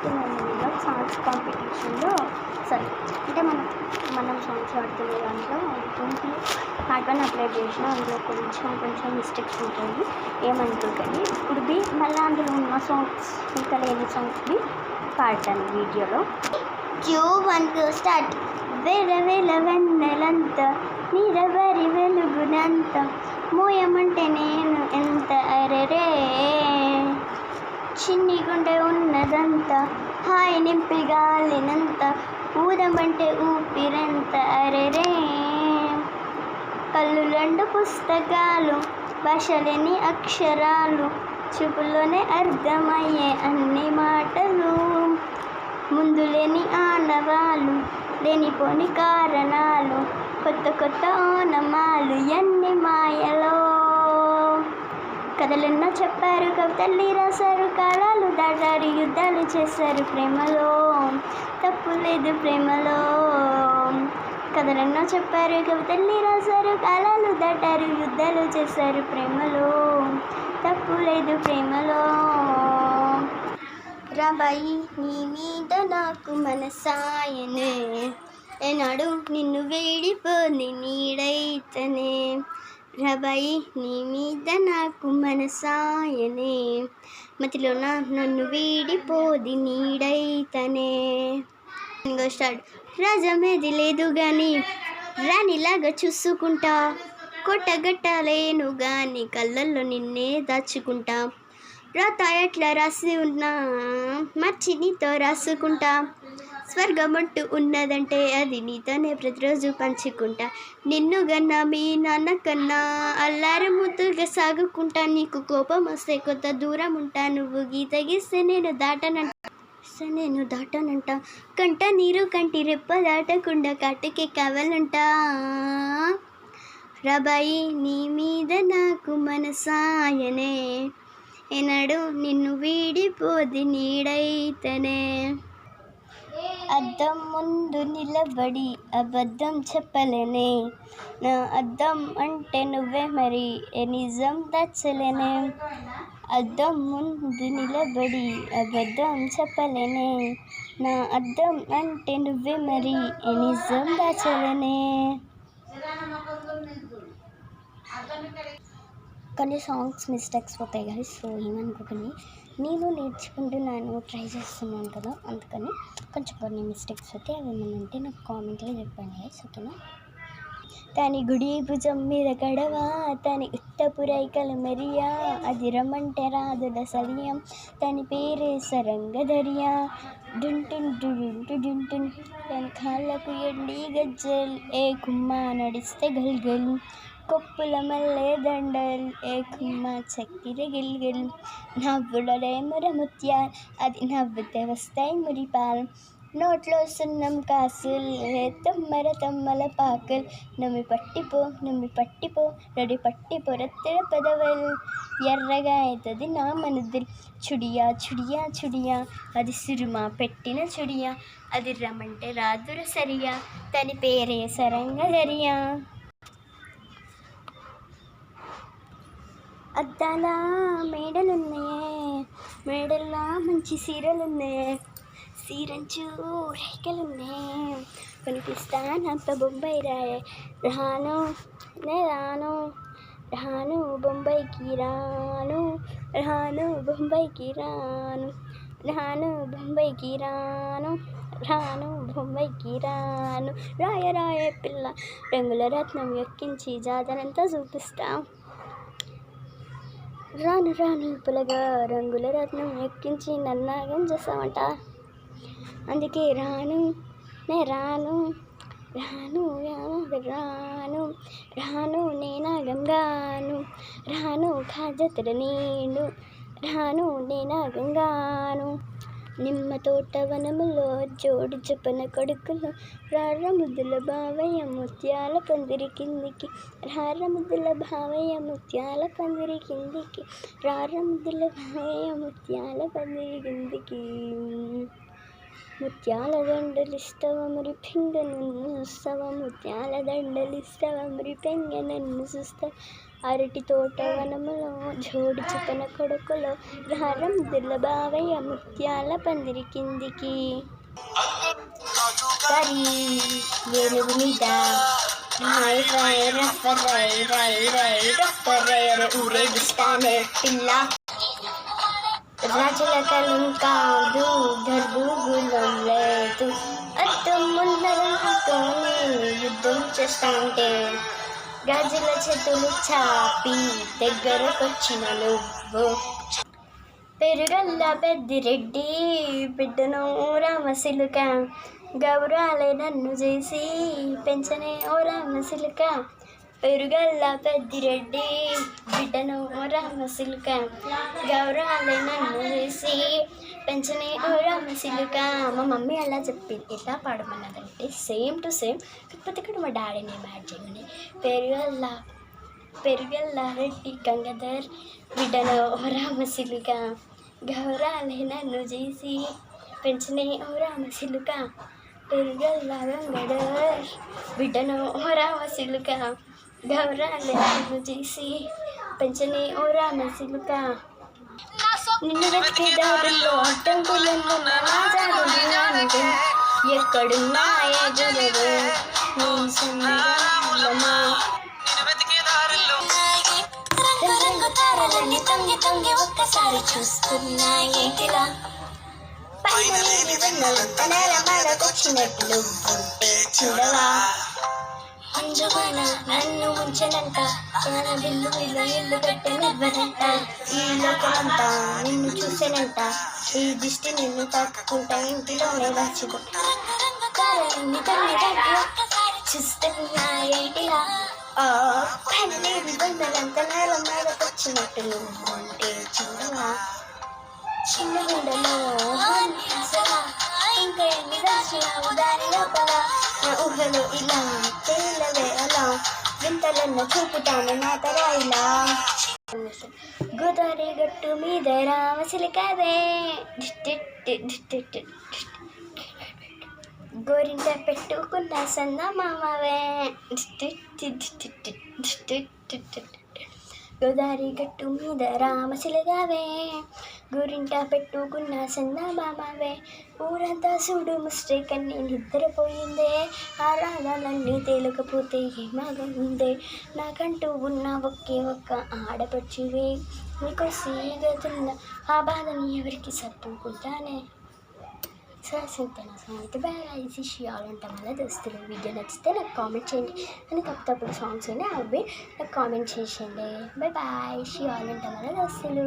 పాడుతున్న మూవీలో సాంగ్స్ కాంపిటీషన్లో సరే అంటే మనం సాంగ్స్ పాడుతున్న దాంట్లో ఏంటి పార్ట్ 1 అప్లోడ్ చేసిన అందులో కొంచెం మిస్టేక్స్ ఉంటాయి, ఏమనుకోకండి. ఇప్పుడు మళ్ళీ అందులో ఉన్న సాంగ్స్ ఇంకా లేని సాంగ్స్వి పాడతాను వీడియోలో. Q1 start. వెల వెన్నెలంత నిరవరి వెలుగునంత మోయమంటే నేను ఎంత అరెరే, చిన్ని గుండె ఉన్నదంతా హాయి నింపి గాలినంత ఊదమంటే ఊపిరంత అరెరే, కళ్ళు 2 పుస్తకాలు భాషలేని అక్షరాలు చూపులోనే అర్థమయ్యే అన్ని మాటలు, ముందు లేని ఆనవాళ్ళు లేనిపోని కారణాలు కొత్త ఓనమాలు ఎన్ని మాయలో, కథలెన్నో చెప్పారు కవితల్ని రాశారు కాలాలు దాటారు యుద్ధాలు చేశారు ప్రేమలో, తప్పు లేదు ప్రేమలో. కథలెన్నో చెప్పారు కవితల్ని రాశారు కాలాలు దాటారు యుద్ధాలు చేశారు ప్రేమలో, తప్పు లేదు ప్రేమలో. రాబాయి నీ మీద నాకు మనసాయనే, ఏనాడు నిన్ను వేడిపోని నీడైతనే, రాబాయి నీ మీద నాకు మనసాయనే, మతిలోన నన్ను వీడిపోది నీడైతనే. ఇంకో స్టార్ట్. రాజమేది లేదు గాని రాణిలాగా చూసుకుంటా, కొట్టగట్టలేను గాని కళ్ళల్లో నిన్నే దాచుకుంటా, రాత ఎట్లా రాసి ఉన్నా మర్చి నీతో రాసుకుంటా, స్వర్గమంటూ ఉన్నదంటే అది నీతోనే ప్రతిరోజు పంచుకుంటా, నిన్ను గన్నా మీ నాన్న కన్నా అల్లారు ముద్దుగా సాగుకుంటా, నీకు కోపం వస్తే కొంత దూరం ఉంటా, నువ్వు గీత గీస్తే నేను దాటనంట, కంట నీరు కంటి రెప్ప దాటకుండా కాటుకే కావాలంటా, రాబాయి నీ మీద నాకు మనసాయనే, ఏనాడు నిన్ను వీడిపోది నీడైతనే. అద్దం ముందు నిలబడి అబద్ధం చెప్పలేనే, నా అద్దం అంటే నువ్వే మరి ఏ నిజం దాచలేనే, అద్దం ముందు నిలబడి అబద్ధం చెప్పలేనే, నా అద్దం అంటే నువ్వే మరి ఏ నిజం దాచలేనే. కొన్ని సాంగ్స్ మిస్టేక్స్ పోతాయి కదా, సో ఏమనుకోకండి. నేను నేర్చుకుంటున్నాను, ట్రై చేస్తున్నాను కదా, అందుకని కొంచెం కొన్ని మిస్టేక్స్ పోతే అవి ఏమైనా ఉంటే నాకు కామెంట్లో చెప్పండి గైస్, ఓకేనా. తని గుడి భుజం మీద కడవా తని ఉత్తపురైకలు మెరియా, అది రమ్మంటే రాదుల సలియం తని పేరే సరంగధరియా, డుంటున్ తన కాళ్ళకు ఎండి గజ్జల్ ఏ కుమ్మా నడిస్తే గల్గల్, కొప్పుల మల్లె దండల్ ఏ కుమ్మ చక్కిర గిల్గిల్, నవ్వులే మురముత్యాల్ అది నవ్వుతే వస్తాయి మురిపాల్, నోట్లో సున్నం కాసుల్ తమ్మల పాకల్, నమ్మి పట్టిపో రెడి పట్టిపో రత్తెర పెదవల్, ఎర్రగా అవుతుంది నా మనదిల్, చుడియా అది సిరిమా పెట్టిన చుడియా, అది రమ్మంటే రాదుర సరియా తని పేరే సరంగధరియా. అద్దాల మేడలున్నాయే మేడల్లా మంచి సీరలున్నాయే, సీరంచు రేఖలున్నాయే, కొనిపిస్తానంత బొంబాయి రాయే, రాను బొంబాయికి రాను, రాయ పిల్ల రంగుల రత్నం ఎక్కించి జాతరంతా చూపిస్తా, రాను పులగా రంగుల రత్నం ఎక్కించి నన్నాగం చేస్తామంట, అందుకే రాను నేనాగంగాను, రాను ఖాజతర నేను, రాను నేనాగంగాను, నిమ్మ తోట వనములో జోడు జపన కొడుకులు, రార ముద్దుల భావయ్య ముత్యాల పందిరి కిందికి, ముత్యాల దండలిస్తవ మరి పెంగ నన్ను చూస్తావా, ముత్యాల దండలిస్తవ మరి పెంగ నన్ను చూస్తా, అరటి తోట వనములో జోడి చిపన కొడుకులో గారం దుర్లభావయ్య ముత్యాల పందిరి కిందికి కరీ ఏనుగు మీద ఊరేగిస్తానే పిల్ల రాజుల కలం కాదు గర్భగులం లేదు అద్దం ముందరతోనే యుద్ధం చేస్తాంటే గాజుల చేతులు చాపి దగ్గరకొచ్చిన నువ్వు పెరుగల్ల పెద్దిరెడ్డి బిడ్డను రామసిలుక గౌరాలే నన్ను చేసి పెంచనే ఓ రామసిలుక పెరుగల్ల పెద్దిరెడ్డి బిడ్డను రామసిలుక గౌరాలే నన్ను చేసి పెంచనే ఓ రామసిలుక. మా మమ్మీ అలా చెప్పింది. ఎలా పాడమన్నదంటే సేమ్ టు సేమ్, కాకపోతే ఇక్కడ మా డాడీ నేమ్ యాడ్ చేయమని. పెరుగల్ల రెడ్డి గంగాధర్ బిడ్డను ఓ రామసిలుక గౌరాలే నన్ను చేసి పెంచనే ఓ రామసిలుక పెరుగల్ల గంగాధర్ బిడ్డను ఓ రామసిలుక గౌరాలే నన్ను చేసి పెంచనే ఓ రామసిలుక. నిన్ను వెతికే దారుల్లో అడ్డంకులను ఎక్కడున్నాయే గురువు నీ సన్నిధానమా తారలన్నీ తొంగి తొంగి ఒక్కసారి చూస్తున్నాయేటిలా నేల బాధకొచ్చినట్లు చూడవా అంజుమాన నన్ను ఉంచనంట తన బిల్లు మీద ఇల్లు కట్టనివ్వనంట ఈ లోకమంతా నిన్ను చూసేనంట ఈ దిష్టి నిన్ను తాక్కుంటా ఇంటిలోనే దాచుకుంటారన్ని తల్లి చూస్తున్నాయేటిలా పన్నీరు బందలంత నేల మీదకొచ్చినట్టు ఉంటే చూడవా చిన్న గుండెలో ఇంకా ఎన్ని దాచినావు దాని లోపల నా ఊహలో ఇలా తేలవే అలా వింతలన్న చూపుతాను నా తరాయిలా గోదావరి గట్టు మీద రామసిలికవే గోరింట పెట్టుకున్న సన్న మామవే గోదావరి గట్టు మీద రామసిలగావే గోరింట పెట్టుకున్న సన్న మామవే ఊరంతా చూడు మిస్టేక్ అని నిద్రపోయిందే ఆ రాగాలన్నీ తేలకపోతే ఏమాగుందే నాకంటూ ఉన్న ఒకే ఒక్క ఆడపచ్చివే నీకు సీగతున్న ఆ బాధని ఎవరికి చెప్పుకుంటానే. సింతన సాంగ్కి బాగా ఐసి షియాలంట వల్ల దోస్తులు. వీడియో నచ్చితే నాకు కామెంట్ చేయండి అని తప్పుడు సాంగ్స్ ఉన్నాయి అవి నాకు కామెంట్ చేసేయండి. బాయ్ షియాలంట వల్ల దోస్తులు.